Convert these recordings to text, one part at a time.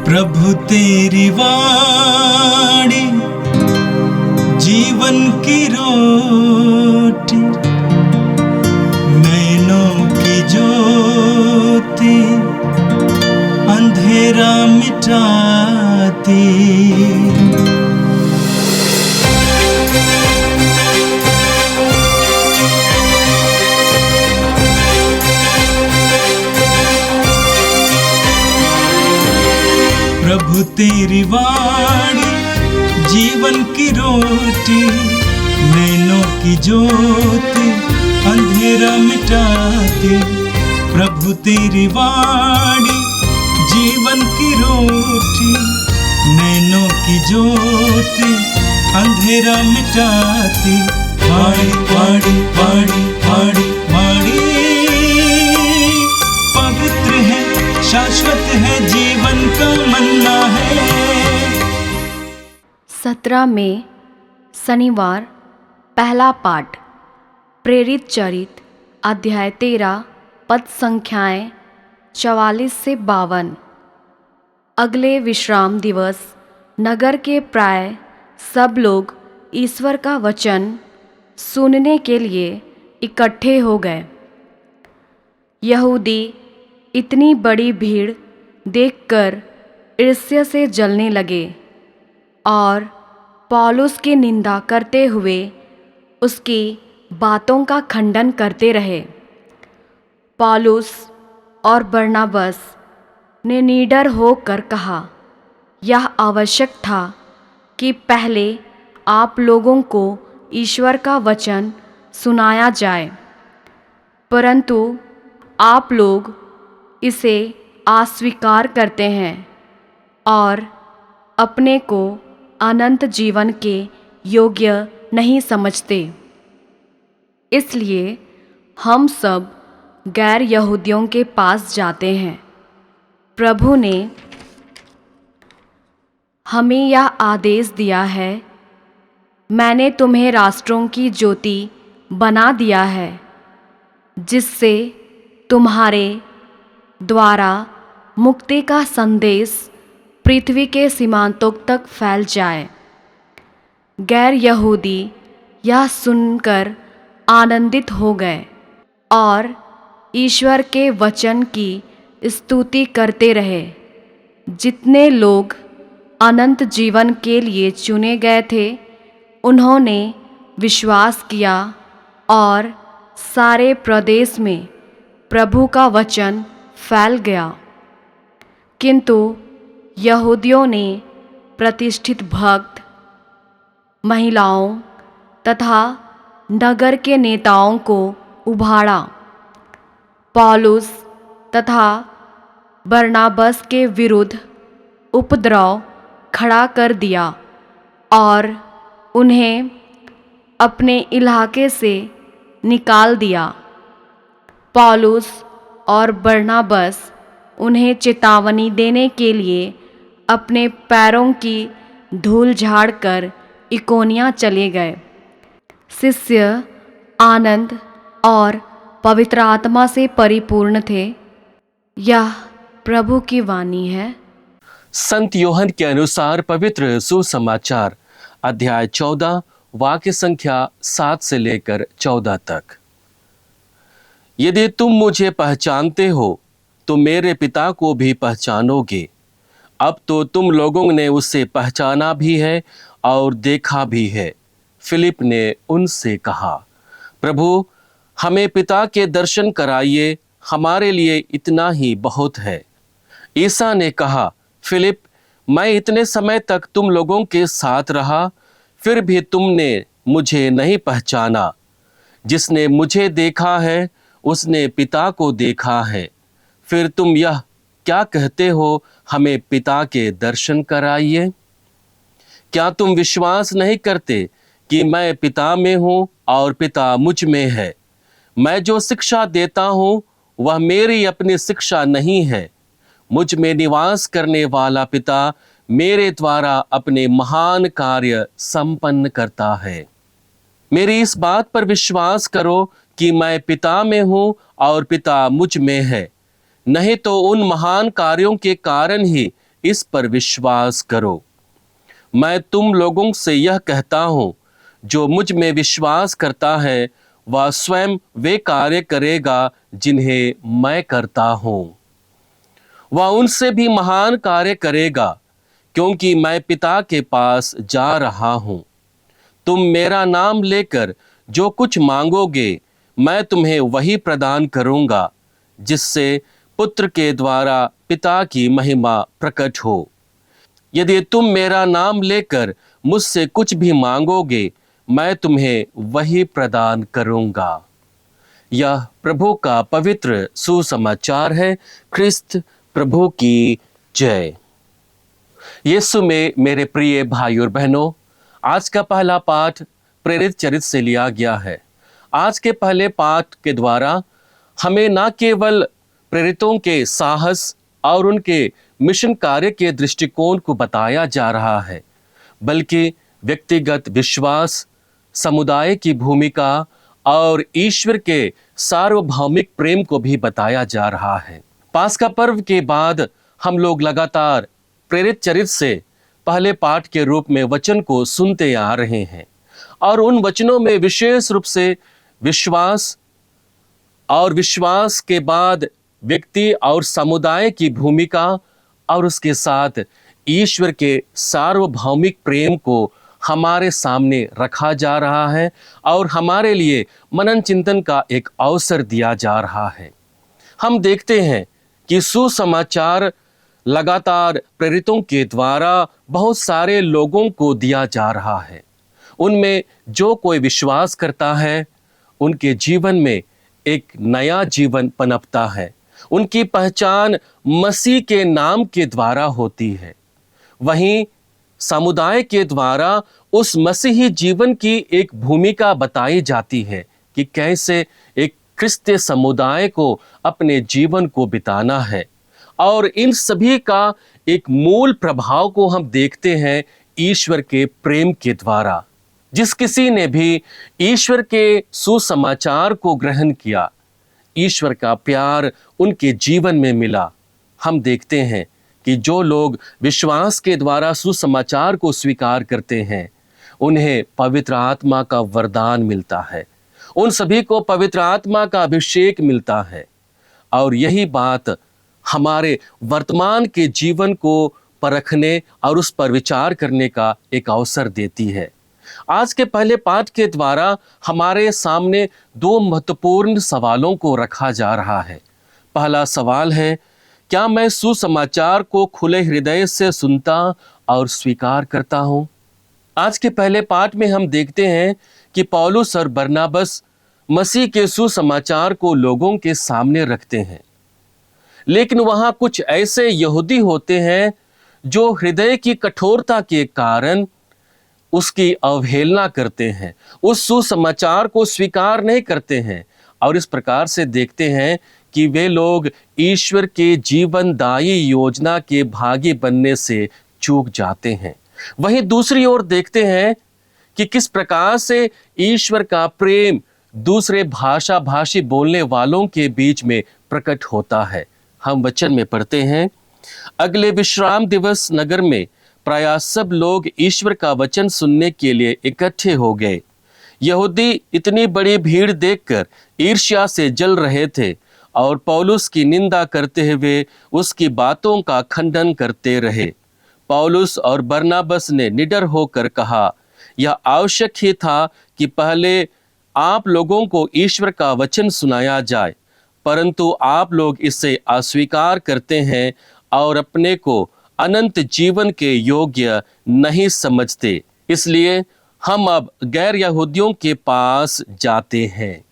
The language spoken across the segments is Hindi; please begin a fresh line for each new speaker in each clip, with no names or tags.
प्रभु तेरी वाणी जीवन की रोटी, नैनों की ज्योति अंधेरा मिटाती। प्रभु तेरी वाणी जीवन की रोटी, नैनों की ज्योति अंधेरा मिटाती। प्रभु तेरी वाणी जीवन की रोटी, नैनों की ज्योति अंधेरा मिटाती। वाणी वाणी वाणी वाणी वाणी पवित्र है, शाश्वत है, जीवन का मन्ना है।
17 मई शनिवार। पहला पाठ प्रेरित चरित अध्याय 13 पद संख्याएं 44 से 52। अगले विश्राम दिवस नगर के प्राय सब लोग ईश्वर का वचन सुनने के लिए इकट्ठे हो गए। यहूदी इतनी बड़ी भीड़ देखकर ईर्ष्या से जलने लगे और पौलुस की निंदा करते हुए उसकी बातों का खंडन करते रहे। पौलुस और बरनबास ने निडर होकर कहा, यह आवश्यक था कि पहले आप लोगों को ईश्वर का वचन सुनाया जाए, परंतु आप लोग इसे अस्वीकार करते हैं और अपने को अनंत जीवन के योग्य नहीं समझते। इसलिए हम सब गैर यहूदियों के पास जाते हैं। प्रभु ने हमें यह आदेश दिया है, मैंने तुम्हें राष्ट्रों की ज्योति बना दिया है, जिससे तुम्हारे द्वारा मुक्ति का संदेश पृथ्वी के सीमांतों तक फैल जाए। गैर यहूदी यह सुनकर आनंदित हो गए और ईश्वर के वचन की स्तुति करते रहे। जितने लोग अनंत जीवन के लिए चुने गए थे, उन्होंने विश्वास किया और सारे प्रदेश में प्रभु का वचन फैल गया। किंतु यहूदियों ने प्रतिष्ठित भक्त, महिलाओं तथा नगर के नेताओं को उभाड़ा। पौलुस तथा बरनबास के विरुद्ध उपद्रव खड़ा कर दिया और उन्हें अपने इलाके से निकाल दिया। पौलुस और बरनबास उन्हें चेतावनी देने के लिए अपने पैरों की धूल झाड़कर इकोनिया चले गए। शिष्य आनंद और पवित्र आत्मा से परिपूर्ण थे। यह प्रभु की वाणी है।
संत योहन के अनुसार पवित्र सुसमाचार अध्याय 14 वाक्य संख्या 7 से लेकर 14 तक। यदि तुम मुझे पहचानते हो तो मेरे पिता को भी पहचानोगे। अब तो तुम लोगों ने उसे पहचाना भी है और देखा भी है। फिलिप ने उनसे कहा, प्रभु, हमें पिता के दर्शन कराइए, हमारे लिए इतना ही बहुत है। ईसा ने कहा, फिलिप, मैं इतने समय तक तुम लोगों के साथ रहा, फिर भी तुमने मुझे नहीं पहचाना। जिसने मुझे देखा है उसने पिता को देखा है। फिर तुम यह क्या कहते हो, हमें पिता के दर्शन कराइए? क्या तुम विश्वास नहीं करते कि मैं पिता में हूँ और पिता मुझ में है? मैं जो शिक्षा देता हूँ वह मेरी अपनी शिक्षा नहीं है। मुझ में निवास करने वाला पिता मेरे द्वारा अपने महान कार्य संपन्न करता है। मेरी इस बात पर विश्वास करो कि मैं पिता में हूँ और पिता मुझ में है, नहीं तो उन महान कार्यों के कारण ही इस पर विश्वास करो। मैं तुम लोगों से यह कहता हूँ, जो मुझ में विश्वास करता है वह स्वयं वे कार्य करेगा जिन्हें मैं करता हूँ। वह उनसे भी महान कार्य करेगा, क्योंकि मैं पिता के पास जा रहा हूँ। तुम मेरा नाम लेकर जो कुछ मांगोगे मैं तुम्हें वही प्रदान करूँगा, जिससे पुत्र के द्वारा पिता की महिमा प्रकट हो। यदि तुम मेरा नाम लेकर मुझसे कुछ भी मांगोगे मैं तुम्हें वही प्रदान करूँगा। यह प्रभु का पवित्र सुसमाचार है। ख्रिस्त प्रभु की जय। यीशु में मेरे प्रिय भाई और बहनों, आज का पहला पाठ प्रेरित चरित्र से लिया गया है। आज के पहले पाठ के द्वारा हमें न केवल प्रेरितों के साहस और उनके मिशन कार्य के दृष्टिकोण को बताया जा रहा है, बल्कि व्यक्तिगत विश्वास, समुदाय की भूमिका और ईश्वर के सार्वभौमिक प्रेम को भी बताया जा रहा है। पास्का पर्व के बाद हम लोग लगातार प्रेरित चरित्र से पहले पाठ के रूप में वचन को सुनते आ रहे हैं और उन वचनों में विशेष रूप से विश्वास और विश्वास के बाद व्यक्ति और समुदाय की भूमिका और उसके साथ ईश्वर के सार्वभौमिक प्रेम को हमारे सामने रखा जा रहा है और हमारे लिए मनन चिंतन का एक अवसर दिया जा रहा है। हम देखते हैं कि सुसमाचार लगातार प्रेरितों के द्वारा बहुत सारे लोगों को दिया जा रहा है। उनमें जो कोई विश्वास करता है उनके जीवन में एक नया जीवन पनपता है। उनकी पहचान मसीह के नाम के द्वारा होती है। वहीं समुदाय के द्वारा उस मसीही जीवन की एक भूमिका बताई जाती है कि कैसे एक क्रिस्तीय समुदाय को अपने जीवन को बिताना है। और इन सभी का एक मूल प्रभाव को हम देखते हैं ईश्वर के प्रेम के द्वारा। जिस किसी ने भी ईश्वर के सुसमाचार को ग्रहण किया, ईश्वर का प्यार उनके जीवन में मिला। हम देखते हैं कि जो लोग विश्वास के द्वारा सुसमाचार को स्वीकार करते हैं उन्हें पवित्र आत्मा का वरदान मिलता है, उन सभी को पवित्र आत्मा का अभिषेक मिलता है। और यही बात हमारे वर्तमान के जीवन को परखने और उस पर विचार करने का एक अवसर देती है। आज के पहले पाठ के द्वारा हमारे सामने दो महत्वपूर्ण सवालों को रखा जा रहा है। पहला सवाल है, क्या मैं सुसमाचार को खुले हृदय से सुनता और स्वीकार करता हूँ? आज के पहले पाठ में हम देखते हैं कि पौलुस और बरनाबस मसीह के सुसमाचार को लोगों के सामने रखते हैं, लेकिन वहाँ कुछ ऐसे यहूदी होते हैं जो हृदय की कठोरता के कारण उसकी अवहेलना करते हैं, उस सुसमाचार को स्वीकार नहीं करते हैं और इस प्रकार से देखते हैं कि वे लोग ईश्वर के जीवनदायी योजना के भागी बनने से चूक जाते हैं। वहीं दूसरी ओर देखते हैं कि किस प्रकार से ईश्वर का प्रेम दूसरे भाषा भाषी बोलने वालों के बीच में प्रकट होता है। हम वचन में पढ़ते हैं, अगले विश्राम दिवस नगर में प्रायः सब लोग ईश्वर का वचन सुनने के लिए इकट्ठे हो गए। यहूदी इतनी बड़ी भीड़ देखकर ईर्ष्या से जल रहे थे और पौलुस की निंदा करते हुए उसकी बातों का खंडन करते रहे। पौलुस और बरनाबस ने निडर होकर कहा, यह आवश्यक ही था कि पहले आप लोगों को ईश्वर का वचन सुनाया जाए, परंतु आप लोग इसे अस्वीकार करते हैं और अपने को अनंत जीवन के योग्य नहीं समझते। इसलिए हम अब गैर यहूदियों के पास जाते हैं।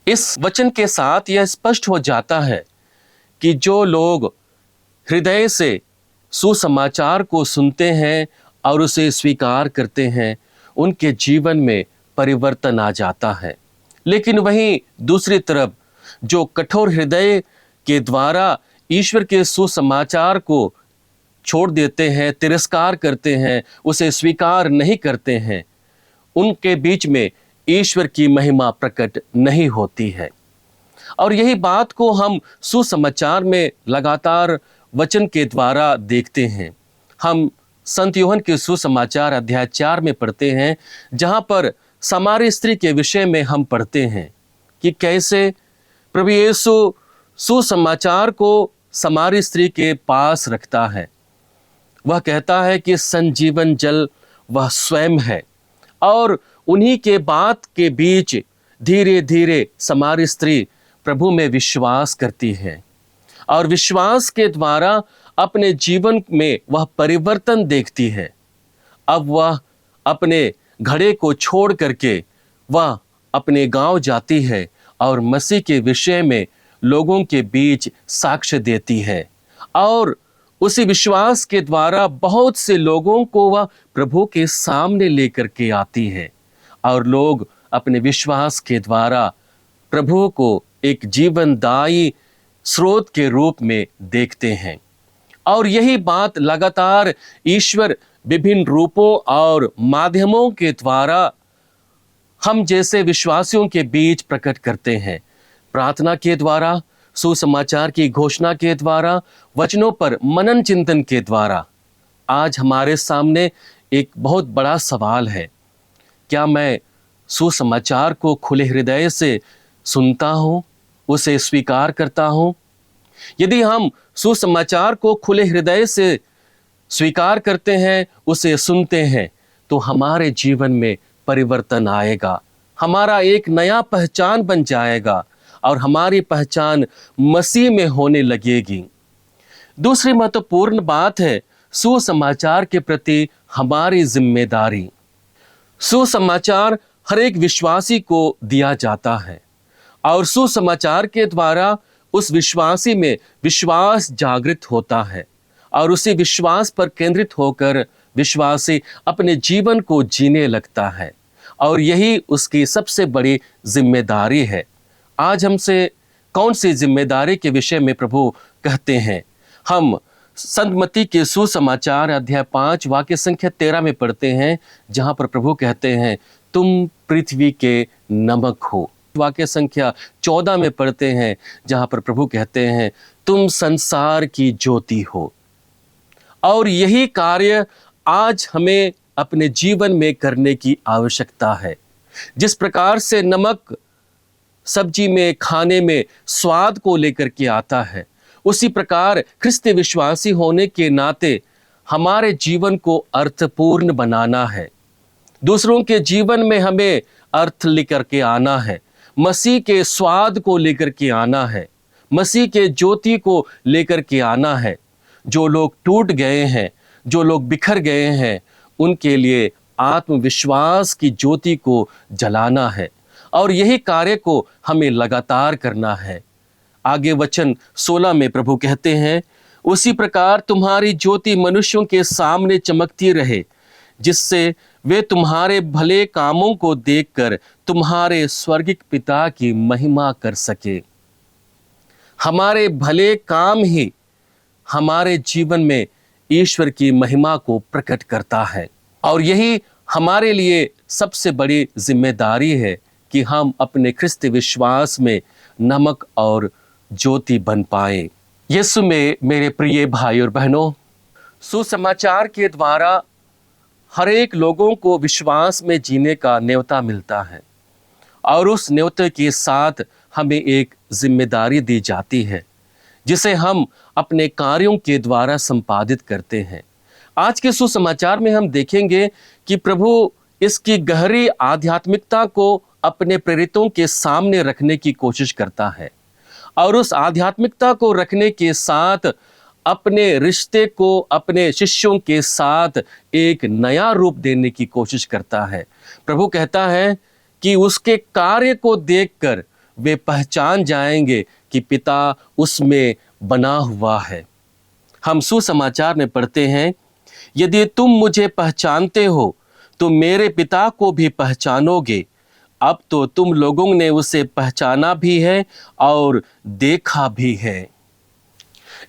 इस वचन के साथ यह स्पष्ट हो जाता है कि जो लोग हृदय से सुसमाचार को सुनते हैं और उसे स्वीकार करते हैं उनके जीवन में परिवर्तन आ जाता है। लेकिन वहीं दूसरी तरफ जो कठोर हृदय के द्वारा ईश्वर के सुसमाचार को छोड़ देते हैं, तिरस्कार करते हैं, उसे स्वीकार नहीं करते हैं, उनके बीच में ईश्वर की महिमा प्रकट नहीं होती है। और यही बात को हम सुसमाचार में लगातार वचन के द्वारा देखते हैं। हम संत यूहन्ना के सुसमाचार अध्याय 4 में पढ़ते हैं, जहाँ पर सामारी स्त्री के विषय में हम पढ़ते हैं कि कैसे प्रभु यीशु सुसमाचार को सामारी स्त्री के पास रखता है। वह कहता है कि संजीवन जल वह स्वयं है, और उन्हीं के बात के बीच धीरे धीरे सामारी स्त्री प्रभु में विश्वास करती है, और विश्वास के द्वारा अपने जीवन में वह परिवर्तन देखती है। अब वह अपने घड़े को छोड़ करके वह अपने गांव जाती है और मसीह के विषय में लोगों के बीच साक्ष्य देती है, और उसी विश्वास के द्वारा बहुत से लोगों को वह प्रभु के सामने लेकर के आती है, और लोग अपने विश्वास के द्वारा प्रभु को एक जीवनदायी स्रोत के रूप में देखते हैं। और यही बात लगातार ईश्वर विभिन्न रूपों और माध्यमों के द्वारा हम जैसे विश्वासियों के बीच प्रकट करते हैं। प्रार्थना के द्वारा, सुसमाचार की घोषणा के द्वारा, वचनों पर मनन चिंतन के द्वारा। आज हमारे सामने एक बहुत बड़ा सवाल है, क्या मैं सुसमाचार को खुले हृदय से सुनता हूँ, उसे स्वीकार करता हूँ? यदि हम सुसमाचार को खुले हृदय से स्वीकार करते हैं, उसे सुनते हैं, तो हमारे जीवन में परिवर्तन आएगा, हमारा एक नया पहचान बन जाएगा, और हमारी पहचान मसीह में होने लगेगी। दूसरी महत्वपूर्ण बात है सुसमाचार के प्रति हमारी जिम्मेदारी। सुसमाचार हर एक विश्वासी को दिया जाता है, और सुसमाचार के द्वारा उस विश्वासी में विश्वास जागृत होता है, और उसी विश्वास पर केंद्रित होकर विश्वासी अपने जीवन को जीने लगता है, और यही उसकी सबसे बड़ी जिम्मेदारी है। आज हमसे कौन सी जिम्मेदारी के विषय में प्रभु कहते हैं? हम संत मत्ती के सुसमाचार अध्याय 5 वाक्य संख्या 13 में पढ़ते हैं, जहाँ पर प्रभु कहते हैं, तुम पृथ्वी के नमक हो। वाक्य संख्या 14 में पढ़ते हैं, जहाँ पर प्रभु कहते हैं, तुम संसार की ज्योति हो। और यही कार्य आज हमें अपने जीवन में करने की आवश्यकता है। जिस प्रकार से नमक सब्जी में, खाने में स्वाद को लेकर के आता है, उसी प्रकार ख्रिस्ती विश्वासी होने के नाते हमारे जीवन को अर्थपूर्ण बनाना है। दूसरों के जीवन में हमें अर्थ लेकर के आना है, मसीह के स्वाद को लेकर के आना है, मसीह के ज्योति को लेकर के आना है। जो लोग टूट गए हैं, जो लोग बिखर गए हैं, उनके लिए आत्मविश्वास की ज्योति को जलाना है, और यही कार्य को हमें लगातार करना है। आगे वचन 16 में प्रभु कहते हैं, उसी प्रकार तुम्हारी ज्योति मनुष्यों के सामने चमकती रहे, जिससे वे तुम्हारे भले कामों को देखकर तुम्हारे स्वर्गिक पिता की महिमा कर सके। हमारे भले काम ही हमारे जीवन में ईश्वर की महिमा को प्रकट करता है, और यही हमारे लिए सबसे बड़ी जिम्मेदारी है कि हम अपने ख्रिस्त विश्वास में नमक और ज्योति बन पाए। यीशु में मेरे प्रिय भाई और बहनों, सुसमाचार के द्वारा हर एक लोगों को विश्वास में जीने का न्योता मिलता है, और उस न्योते के साथ हमें एक जिम्मेदारी दी जाती है, जिसे हम अपने कार्यों के द्वारा संपादित करते हैं। आज के सुसमाचार में हम देखेंगे कि प्रभु इसकी गहरी आध्यात्मिकता को अपने प्रेरितों के सामने रखने की कोशिश करता है, और उस आध्यात्मिकता को रखने के साथ अपने रिश्ते को अपने शिष्यों के साथ एक नया रूप देने की कोशिश करता है। प्रभु कहता है कि उसके कार्य को देखकर वे पहचान जाएंगे कि पिता उसमें बना हुआ है। हम सुसमाचार में पढ़ते हैं, यदि तुम मुझे पहचानते हो तो मेरे पिता को भी पहचानोगे। अब तो तुम लोगों ने उसे पहचाना भी है और देखा भी है।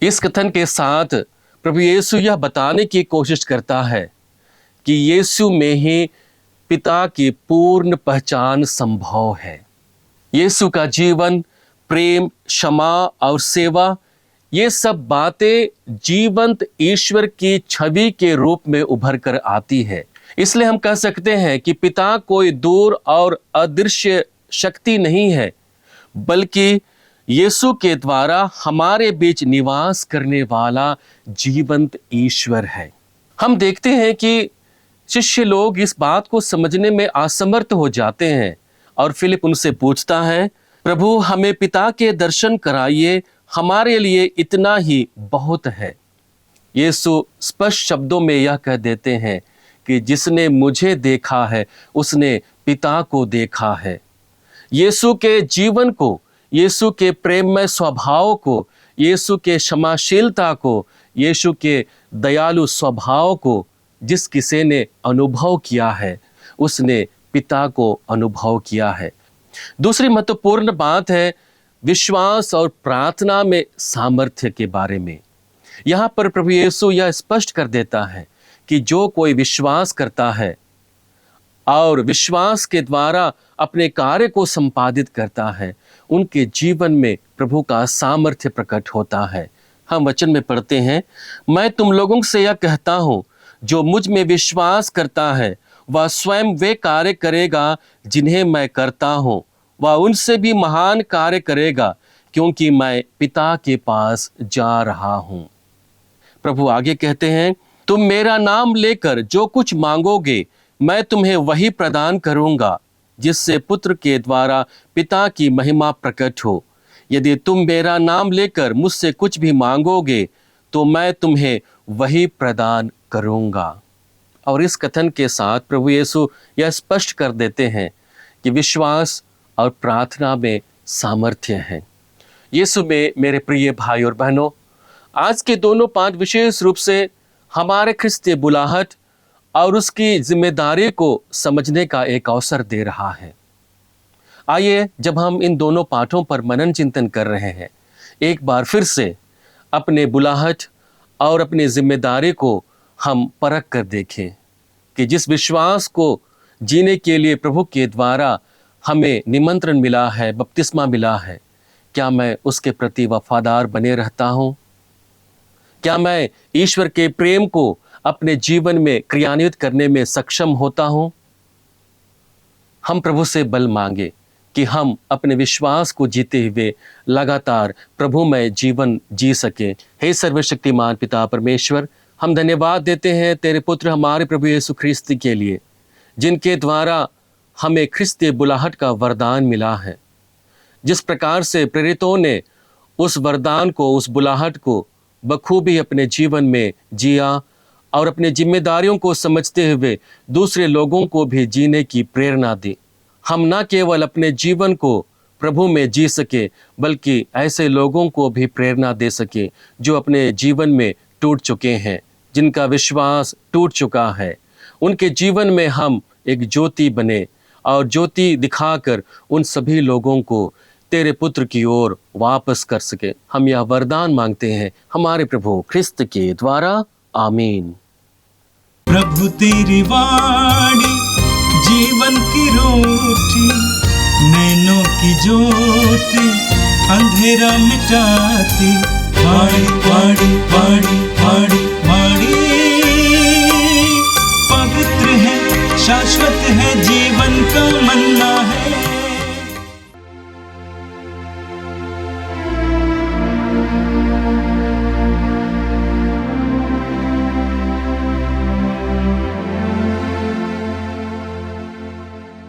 इस कथन के साथ प्रभु यीशु यह बताने की कोशिश करता है कि यीशु में ही पिता की पूर्ण पहचान संभव है। यीशु का जीवन, प्रेम, क्षमा और सेवा ये सब बातें जीवंत ईश्वर की छवि के रूप में उभर कर आती है। इसलिए हम कह सकते हैं कि पिता कोई दूर और अदृश्य शक्ति नहीं है, बल्कि यीशु के द्वारा हमारे बीच निवास करने वाला जीवंत ईश्वर है। हम देखते हैं कि शिष्य लोग इस बात को समझने में असमर्थ हो जाते हैं और फिलिप उनसे पूछता है, प्रभु हमें पिता के दर्शन कराइए, हमारे लिए इतना ही बहुत है। यीशु स्पष्ट शब्दों में यह कह देते हैं कि जिसने मुझे देखा है उसने पिता को देखा है। यीशु के जीवन को, यीशु के प्रेममय स्वभाव को, यीशु के क्षमाशीलता को, यीशु के दयालु स्वभाव को जिस किसी ने अनुभव किया है उसने पिता को अनुभव किया है। दूसरी महत्वपूर्ण बात है विश्वास और प्रार्थना में सामर्थ्य के बारे में। यहाँ पर प्रभु यीशु यह स्पष्ट कर देता है कि जो कोई विश्वास करता है और विश्वास के द्वारा अपने कार्य को संपादित करता है, उनके जीवन में प्रभु का सामर्थ्य प्रकट होता है। हम वचन में पढ़ते हैं, मैं तुम लोगों से यह कहता हूँ, जो मुझ में विश्वास करता है वह स्वयं वे कार्य करेगा जिन्हें मैं करता हूँ, वह उनसे भी महान कार्य करेगा, क्योंकि मैं पिता के पास जा रहा हूँ। प्रभु आगे कहते हैं, तुम मेरा नाम लेकर जो कुछ मांगोगे मैं तुम्हें वही प्रदान करूँगा, जिससे पुत्र के द्वारा पिता की महिमा प्रकट हो। यदि तुम मेरा नाम लेकर मुझसे कुछ भी मांगोगे तो मैं तुम्हें वही प्रदान करूँगा। और इस कथन के साथ प्रभु यीशु यह स्पष्ट कर देते हैं कि विश्वास और प्रार्थना में सामर्थ्य है। यीशु में मेरे प्रिय भाई और बहनों, आज के दोनों पाठ विशेष रूप से हमारे ख्रिस्तीय बुलाहट और उसकी जिम्मेदारी को समझने का एक अवसर दे रहा है। आइए, जब हम इन दोनों पाठों पर मनन चिंतन कर रहे हैं, एक बार फिर से अपने बुलाहट और अपनी जिम्मेदारी को हम परख कर देखें कि जिस विश्वास को जीने के लिए प्रभु के द्वारा हमें निमंत्रण मिला है, बपतिस्मा मिला है, क्या मैं उसके प्रति वफादार बने रहता हूँ? क्या मैं ईश्वर के प्रेम को अपने जीवन में क्रियान्वित करने में सक्षम होता हूँ? हम प्रभु से बल मांगे कि हम अपने विश्वास को जीते हुए लगातार प्रभुमय जीवन जी सके। हे सर्वशक्तिमान पिता परमेश्वर, हम धन्यवाद देते हैं तेरे पुत्र हमारे प्रभु यीशु ख्रिस्त के लिए, जिनके द्वारा हमें ख्रिस्तीय बुलाहट का वरदान मिला है। जिस प्रकार से प्रेरितों ने उस वरदान को, उस बुलाहट को बखूबी अपने जीवन में जिया और अपने जिम्मेदारियों को समझते हुए दूसरे लोगों को भी जीने की प्रेरणा दी। हम न केवल अपने जीवन को प्रभु में जी सके, बल्कि ऐसे लोगों को भी प्रेरणा दे सके जो अपने जीवन में टूट चुके हैं, जिनका विश्वास टूट चुका है। उनके जीवन में हम एक ज्योति बने और ज्योति दिखाकर उन सभी लोगों को तेरे पुत्र की ओर वापस कर सके। हम यह वरदान मांगते हैं हमारे प्रभु ख्रिस्त के द्वारा, आमीन।
प्रभु तेरी वाणी जीवन की रोटी, नैनों की ज्योति अंधेरा मिटाती, वाणी वाणी